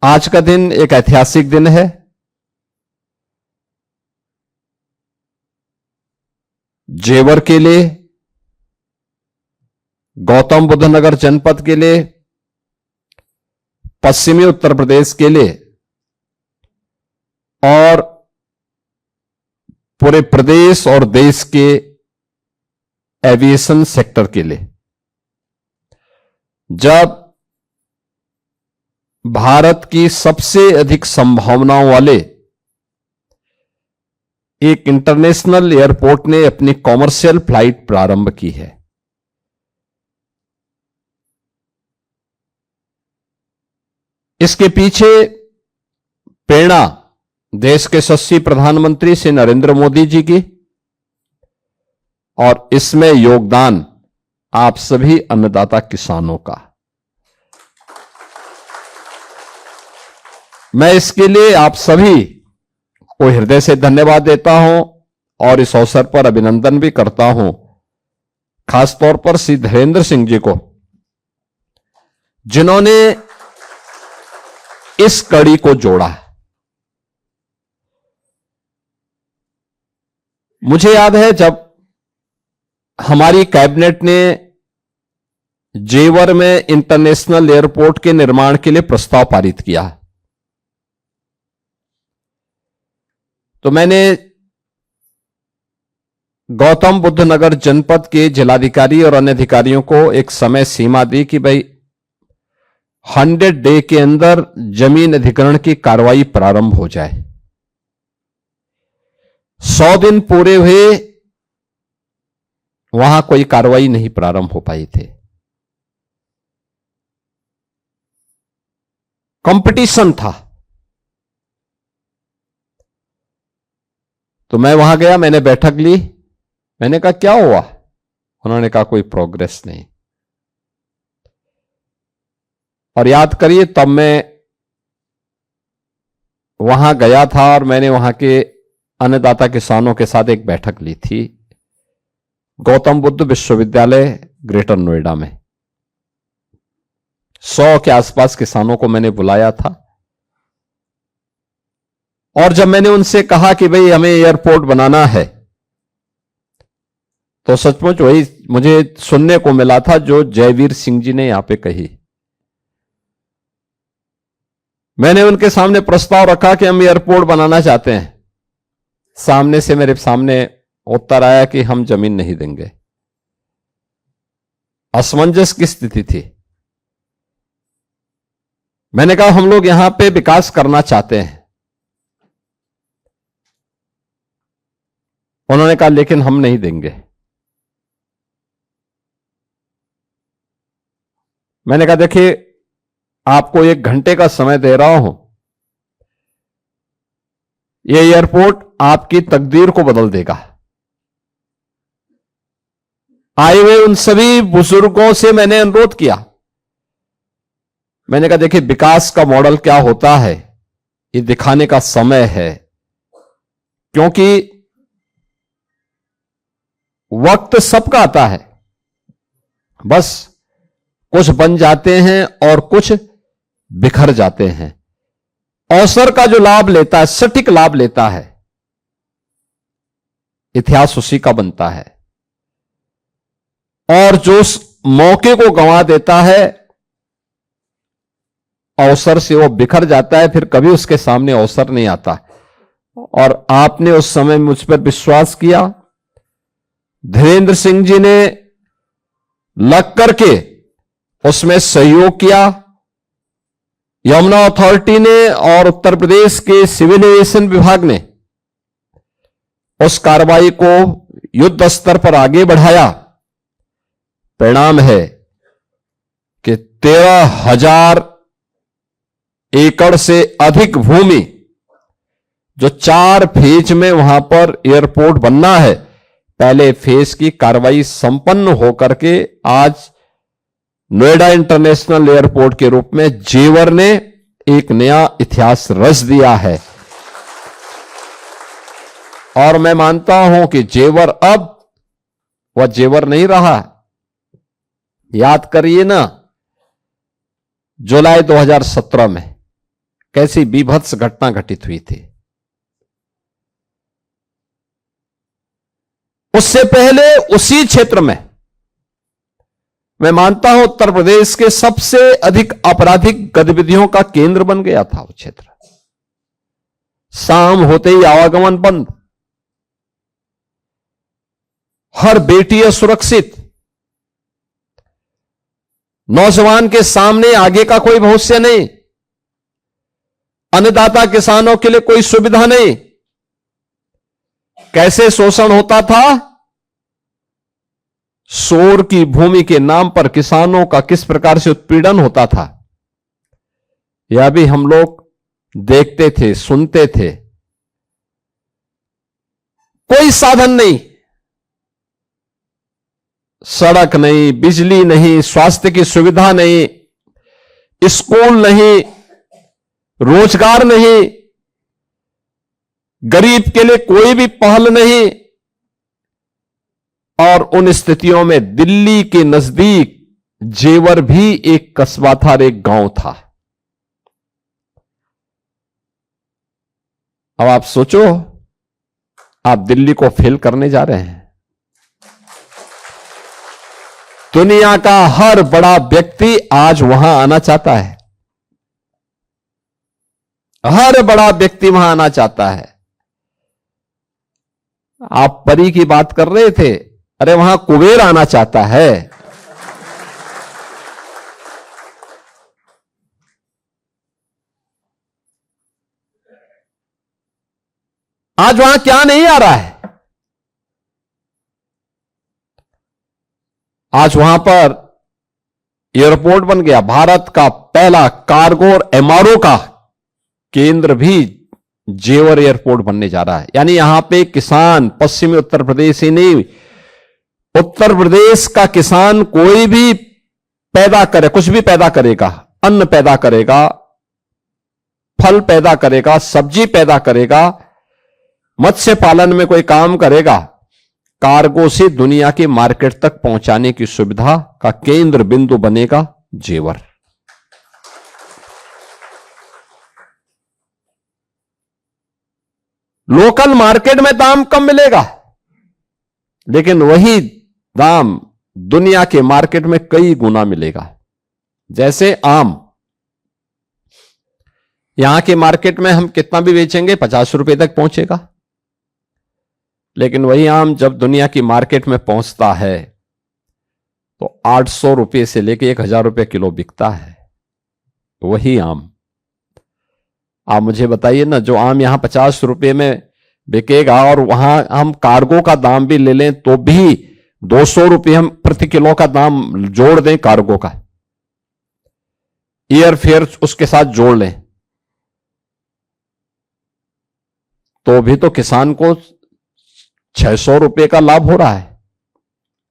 आज का दिन एक ऐतिहासिक दिन है। जेवर के लिए, गौतम बुद्ध नगर जनपद के लिए, पश्चिमी उत्तर प्रदेश के लिए और पूरे प्रदेश और देश के एविएशन सेक्टर के लिए। जब भारत की सबसे अधिक संभावनाओं वाले एक इंटरनेशनल एयरपोर्ट ने अपनी कॉमर्शियल फ्लाइट प्रारंभ की है। इसके पीछे प्रेरणा देश के यशस्वी प्रधानमंत्री श्री नरेंद्र मोदी जी की, और इसमें योगदान आप सभी अन्नदाता किसानों का। मैं इसके लिए आप सभी को हृदय से धन्यवाद देता हूं और इस अवसर पर अभिनंदन भी करता हूं, खासतौर पर श्री धीरेन्द्र सिंह जी को, जिन्होंने इस कड़ी को जोड़ा। मुझे याद है जब हमारी कैबिनेट ने जेवर में इंटरनेशनल एयरपोर्ट के निर्माण के लिए प्रस्ताव पारित किया, तो मैंने गौतम बुद्ध नगर जनपद के जिलाधिकारी और अन्य अधिकारियों को एक समय सीमा दी कि भाई 100 डे के अंदर जमीन अधिग्रहण की कार्रवाई प्रारंभ हो जाए। 100 दिन पूरे हुए, वहां कोई कार्रवाई नहीं प्रारंभ हो पाई थे। कंपटीशन था। तो मैं वहां गया, मैंने बैठक ली, मैंने कहा क्या हुआ? उन्होंने कहा कोई प्रोग्रेस नहीं। और याद करिए, तब मैं वहां गया था और मैंने वहां के अन्नदाता किसानों के साथ एक बैठक ली थी गौतम बुद्ध विश्वविद्यालय ग्रेटर नोएडा में। 100 के आसपास किसानों को मैंने बुलाया था, और जब मैंने उनसे कहा कि भाई हमें एयरपोर्ट बनाना है, तो सचमुच वही मुझे सुनने को मिला था जो जयवीर सिंह जी ने यहां पे कही। मैंने उनके सामने प्रस्ताव रखा कि हम एयरपोर्ट बनाना चाहते हैं। सामने से मेरे सामने उत्तर आया कि हम जमीन नहीं देंगे। असमंजस की स्थिति थी। मैंने कहा हम लोग यहां पे विकास करना चाहते हैं। उन्होंने कहा लेकिन हम नहीं देंगे। मैंने कहा देखिए, आपको 1 घंटे का समय दे रहा हूं, यह एयरपोर्ट आपकी तकदीर को बदल देगा। आए हुए उन सभी बुजुर्गों से मैंने अनुरोध किया, मैंने कहा देखिए विकास का मॉडल क्या होता है, ये दिखाने का समय है, क्योंकि वक्त सबका आता है, बस कुछ बन जाते हैं और कुछ बिखर जाते हैं। अवसर का जो लाभ लेता है, सटीक लाभ लेता है, इतिहास उसी का बनता है। और जो उस मौके को गंवा देता है, अवसर से वो बिखर जाता है, फिर कभी उसके सामने अवसर नहीं आता। और आपने उस समय मुझ पर विश्वास किया, धीरेन्द्र सिंह जी ने लग करके उसमें सहयोग किया। यमुना अथॉरिटी ने और उत्तर प्रदेश के सिविल एविएशन विभाग ने उस कार्रवाई को युद्ध स्तर पर आगे बढ़ाया। परिणाम है कि 13,000 एकड़ से अधिक भूमि, जो 4 फेज में वहां पर एयरपोर्ट बनना है, पहले फेज की कार्रवाई संपन्न होकर के आज नोएडा इंटरनेशनल एयरपोर्ट के रूप में जेवर ने एक नया इतिहास रच दिया है। और मैं मानता हूं कि जेवर अब वह जेवर नहीं रहा। याद करिए ना, जुलाई 2017 में कैसी बीभत्स घटना घटित हुई थी। उससे पहले उसी क्षेत्र में मैं मानता हूं उत्तर प्रदेश के सबसे अधिक आपराधिक गतिविधियों का केंद्र बन गया था वो क्षेत्र। शाम होते ही आवागमन बंद, हर बेटी असुरक्षित, नौजवान के सामने आगे का कोई भविष्य नहीं, अन्नदाता किसानों के लिए कोई सुविधा नहीं। कैसे शोषण होता था, शोर की भूमि के नाम पर किसानों का किस प्रकार से उत्पीड़न होता था, यह भी हम लोग देखते थे, सुनते थे। कोई साधन नहीं, सड़क नहीं, बिजली नहीं, स्वास्थ्य की सुविधा नहीं, स्कूल नहीं, रोजगार नहीं, गरीब के लिए कोई भी पहल नहीं। और उन स्थितियों में दिल्ली के नजदीक जेवर भी एक कस्बा था, एक गांव था। अब आप सोचो, आप दिल्ली को फेल करने जा रहे हैं। दुनिया का हर बड़ा व्यक्ति आज वहां आना चाहता है, हर बड़ा व्यक्ति वहां आना चाहता है। आप परी की बात कर रहे थे, अरे वहां कुबेर आना चाहता है। आज वहां क्या नहीं आ रहा है? आज वहां पर एयरपोर्ट बन गया, भारत का पहला कार्गो और एमआरओ का केंद्र भी जेवर एयरपोर्ट बनने जा रहा है। यानी यहां पे किसान, पश्चिमी उत्तर प्रदेश ही नहीं, उत्तर प्रदेश का किसान कोई भी पैदा करे, कुछ भी पैदा करेगा, अन्न पैदा करेगा, फल पैदा करेगा, सब्जी पैदा करेगा, मत्स्य पालन में कोई काम करेगा, कार्गो से दुनिया के मार्केट तक पहुंचाने की सुविधा का केंद्र बिंदु बनेगा जेवर। लोकल मार्केट में दाम कम मिलेगा, लेकिन वही दाम दुनिया के मार्केट में कई गुना मिलेगा। जैसे आम, यहां के मार्केट में हम कितना भी बेचेंगे 50 रुपए तक पहुंचेगा, लेकिन वही आम जब दुनिया की मार्केट में पहुंचता है तो 800 रुपए से लेकर 1000 रुपए किलो बिकता है वही आम। आप मुझे बताइए ना, जो आम यहां 50 रुपए में बिकेगा और वहां हम कार्गो का दाम भी ले लें तो भी 200 रुपए हम प्रति किलो का दाम जोड़ दें, कार्गो का एयर फेयर उसके साथ जोड़ लें, तो भी तो किसान को 600 रुपए का लाभ हो रहा है।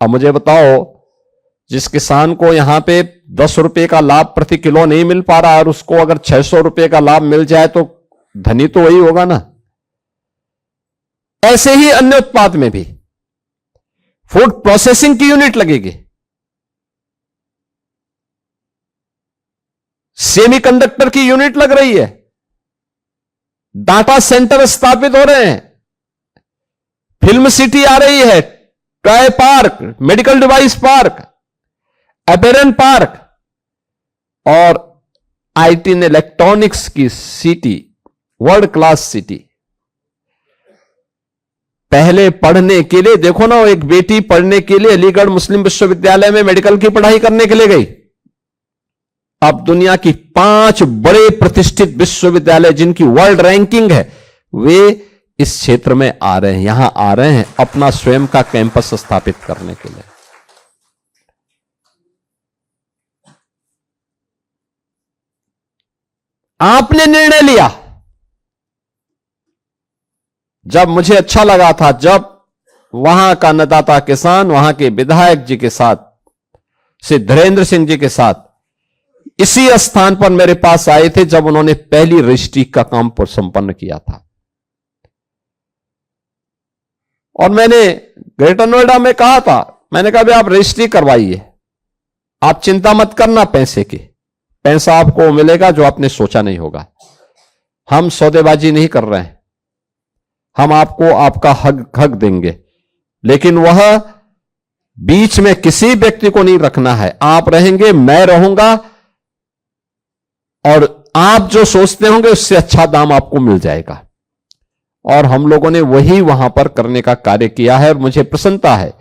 अब मुझे बताओ, जिस किसान को यहां पे 10 रुपए का लाभ प्रति किलो नहीं मिल पा रहा है और उसको अगर 600 रुपए का लाभ मिल जाए तो धनी तो वही होगा ना। ऐसे ही अन्य उत्पाद में भी फूड प्रोसेसिंग की यूनिट लगेगी, सेमीकंडक्टर की यूनिट लग रही है, डाटा सेंटर स्थापित हो रहे हैं, फिल्म सिटी आ रही है, toy park, medical device park, apparel park और आईटी एंड इलेक्ट्रॉनिक्स की सिटी, वर्ल्ड क्लास सिटी। पहले पढ़ने के लिए देखो ना, एक बेटी पढ़ने के लिए अलीगढ़ मुस्लिम विश्वविद्यालय में मेडिकल की पढ़ाई करने के लिए गई। अब दुनिया की 5 बड़े प्रतिष्ठित विश्वविद्यालय जिनकी वर्ल्ड रैंकिंग है, वे इस क्षेत्र में आ रहे हैं, यहां आ रहे हैं अपना स्वयं का कैंपस स्थापित करने के लिए। आपने निर्णय लिया, जब मुझे अच्छा लगा था, जब वहां का अन्नदाता किसान वहां के विधायक जी के साथ, श्री धीरेन्द्र सिंह जी के साथ इसी स्थान पर मेरे पास आए थे जब उन्होंने पहली रजिस्ट्री का काम संपन्न किया था। और मैंने ग्रेटर नोएडा में कहा था, मैंने कहा भाई आप रजिस्ट्री करवाइए, आप चिंता मत करना पैसे की, पैसा आपको मिलेगा जो आपने सोचा नहीं होगा। हम सौदेबाजी नहीं कर रहे हैं, हम आपको आपका हक देंगे, लेकिन वह बीच में किसी व्यक्ति को नहीं रखना है। आप रहेंगे, मैं रहूंगा, और आप जो सोचते होंगे उससे अच्छा दाम आपको मिल जाएगा। और हम लोगों ने वही वहां पर करने का कार्य किया है, और मुझे प्रसन्नता है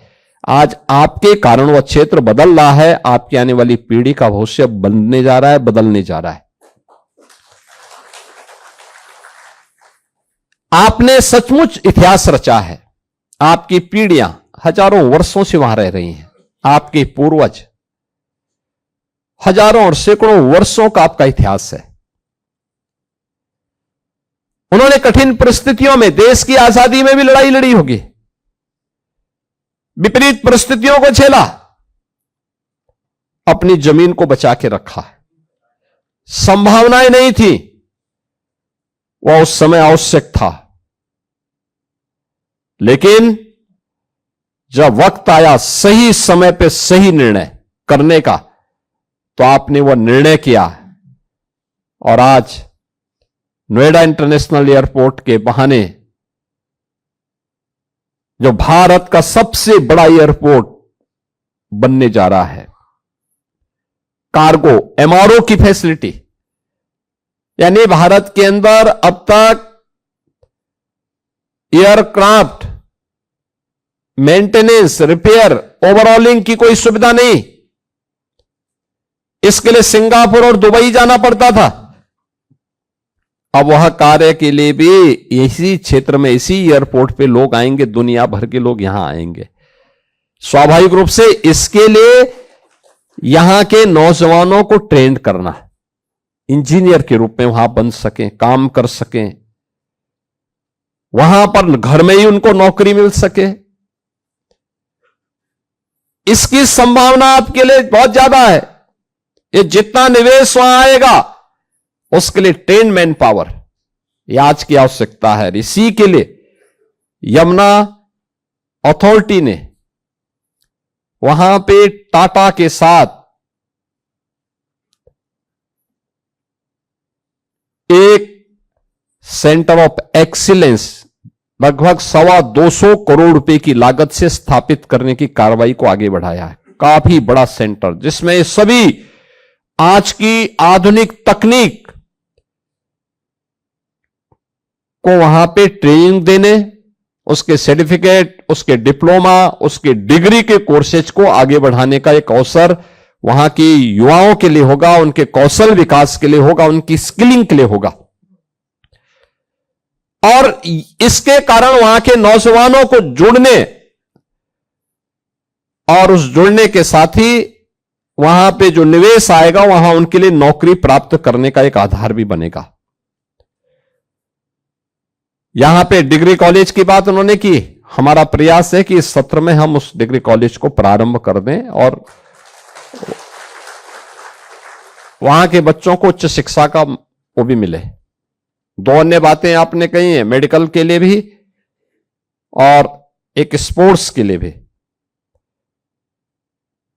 आज आपके कारण वह क्षेत्र बदल रहा है। आपकी आने वाली पीढ़ी का भविष्य बनने जा रहा है, बदलने जा रहा है। आपने सचमुच इतिहास रचा है। आपकी पीढ़ियां हजारों वर्षों से वहां रह रही हैं। आपके पूर्वज हजारों और सैकड़ों वर्षों का आपका इतिहास है। उन्होंने कठिन परिस्थितियों में, देश की आजादी में भी लड़ाई लड़ी होगी, विपरीत परिस्थितियों को झेला, अपनी जमीन को बचा के रखा। संभावनाएं नहीं थी, वह उस समय आवश्यक था, लेकिन जब वक्त आया सही समय पे सही निर्णय करने का, तो आपने वह निर्णय किया। और आज नोएडा इंटरनेशनल एयरपोर्ट के बहाने, जो भारत का सबसे बड़ा एयरपोर्ट बनने जा रहा है, कार्गो एमआरओ की फैसिलिटी, यानी भारत के अंदर अब तक एयरक्राफ्ट मेंटेनेंस, रिपेयर, ओवरऑलिंग की कोई सुविधा नहीं। इसके लिए सिंगापुर और दुबई जाना पड़ता था। अब वह कार्य के लिए भी इसी क्षेत्र में, इसी एयरपोर्ट पे लोग आएंगे, दुनिया भर के लोग यहां आएंगे। स्वाभाविक रूप से इसके लिए यहां के नौजवानों को ट्रेन करना, इंजीनियर के रूप में वहां बन सकें, काम कर सकें, वहां पर घर में ही उनको नौकरी मिल सके, इसकी संभावना आपके लिए बहुत ज्यादा है। ये जितना निवेश वहां आएगा, उसके लिए ट्रेन मैन पावर ये आज की आवश्यकता है। इसी के लिए यमुना अथॉरिटी ने वहां पे टाटा के साथ एक सेंटर ऑफ एक्सीलेंस लगभग 225 करोड़ रुपए की लागत से स्थापित करने की कार्रवाई को आगे बढ़ाया है। काफी बड़ा सेंटर, जिसमें सभी आज की आधुनिक तकनीक को वहां पे ट्रेनिंग देने, उसके सर्टिफिकेट, उसके डिप्लोमा, उसके डिग्री के कोर्सेज को आगे बढ़ाने का एक अवसर वहां की युवाओं के लिए होगा, उनके कौशल विकास के लिए होगा, उनकी स्किलिंग के लिए होगा। और इसके कारण वहां के नौजवानों को जुड़ने, और उस जुड़ने के साथ ही वहां पे जो निवेश आएगा, वहां उनके लिए नौकरी प्राप्त करने का एक आधार भी बनेगा। यहां पे डिग्री कॉलेज की बात उन्होंने की। हमारा प्रयास है कि इस सत्र में हम उस डिग्री कॉलेज को प्रारंभ कर दें और वहां के बच्चों को उच्च शिक्षा का वो भी मिले। दो अन्य बातें आपने कही हैं, मेडिकल के लिए भी और एक स्पोर्ट्स के लिए भी।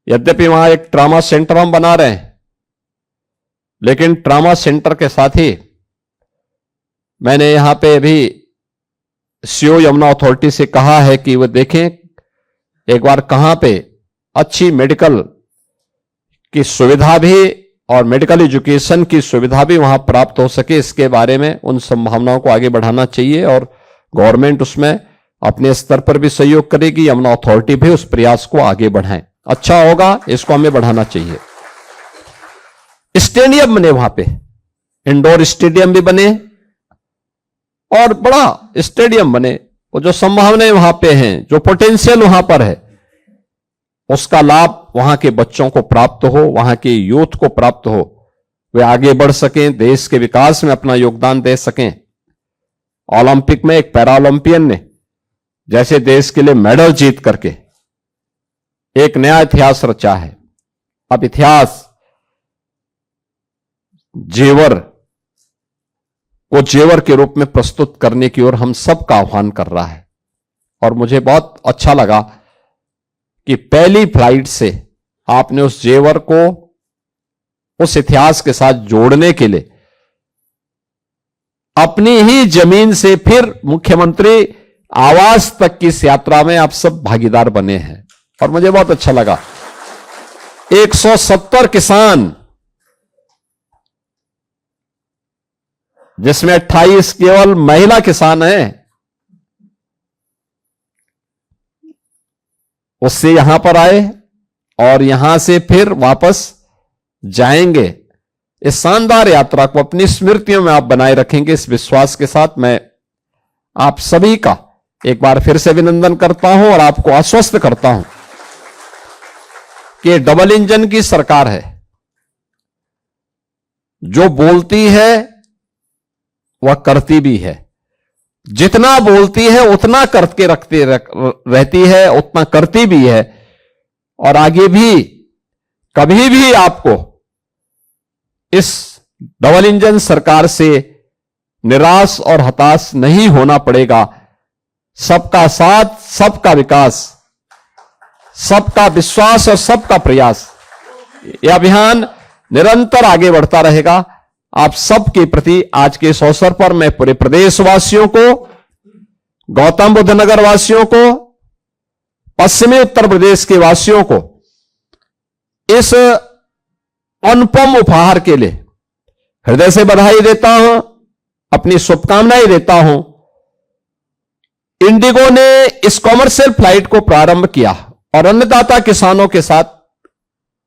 यद्यपि वहां एक ट्रामा सेंटर हम बना रहे हैं, लेकिन ट्रामा सेंटर के साथ ही मैंने यहां पे अभी सीओ यमुना अथॉरिटी से कहा है कि वो देखें एक बार कहां पे अच्छी मेडिकल की सुविधा भी और मेडिकल एजुकेशन की सुविधा भी वहां प्राप्त हो सके। इसके बारे में उन संभावनाओं को आगे बढ़ाना चाहिए और गवर्नमेंट उसमें अपने स्तर पर भी सहयोग करेगी, यमुना अथॉरिटी भी उस प्रयास को आगे बढ़ाएं। अच्छा होगा, इसको हमें बढ़ाना चाहिए। स्टेडियम बने वहां पे, इंडोर स्टेडियम भी बने और बड़ा स्टेडियम बने। वो जो संभावनाएं वहां पे हैं, जो पोटेंशियल वहां पर है, उसका लाभ वहां के बच्चों को प्राप्त हो, वहां के यूथ को प्राप्त हो, वे आगे बढ़ सकें, देश के विकास में अपना योगदान दे सकें। ओलंपिक में एक पैरालंपियन ने जैसे देश के लिए मेडल जीत करके एक नया इतिहास रचा है। अब इतिहास जेवर को जेवर के रूप में प्रस्तुत करने की ओर हम सब का आह्वान कर रहा है। और मुझे बहुत अच्छा लगा कि पहली फ्लाइट से आपने उस जेवर को उस इतिहास के साथ जोड़ने के लिए अपनी ही जमीन से फिर मुख्यमंत्री आवास तक की इस यात्रा में आप सब भागीदार बने हैं और मुझे बहुत अच्छा लगा। 170 किसान, जिसमें 28 केवल महिला किसान हैं, उससे यहां पर आए और यहां से फिर वापस जाएंगे। इस शानदार यात्रा को अपनी स्मृतियों में आप बनाए रखेंगे, इस विश्वास के साथ मैं आप सभी का एक बार फिर से अभिनंदन करता हूं और आपको आश्वस्त करता हूं कि डबल इंजन की सरकार है, जो बोलती है वह करती भी है। जितना बोलती है उतना करके रहती है, उतना करती भी है और आगे भी कभी भी आपको इस डबल इंजन सरकार से निराश और हताश नहीं होना पड़ेगा। सबका साथ, सबका विकास, सबका विश्वास और सबका प्रयास, यह अभियान निरंतर आगे बढ़ता रहेगा। आप सबके प्रति आज के इस अवसर पर मैं पूरे प्रदेशवासियों को, गौतम बुद्ध नगर वासियों को, पश्चिमी उत्तर प्रदेश के वासियों को इस अनुपम उपहार के लिए हृदय से बधाई देता हूं, अपनी शुभकामनाएं देता हूं। इंडिगो ने इस कॉमर्शियल फ्लाइट को प्रारंभ किया और अन्नदाता किसानों के साथ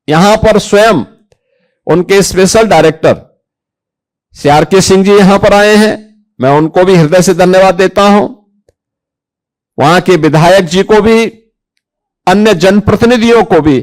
यहां पर स्वयं उनके special director CRK Singh ji यहां पर आए हैं, मैं उनको भी हृदय से धन्यवाद देता हूं। वहां के विधायक जी को भी, अन्य जनप्रतिनिधियों को भी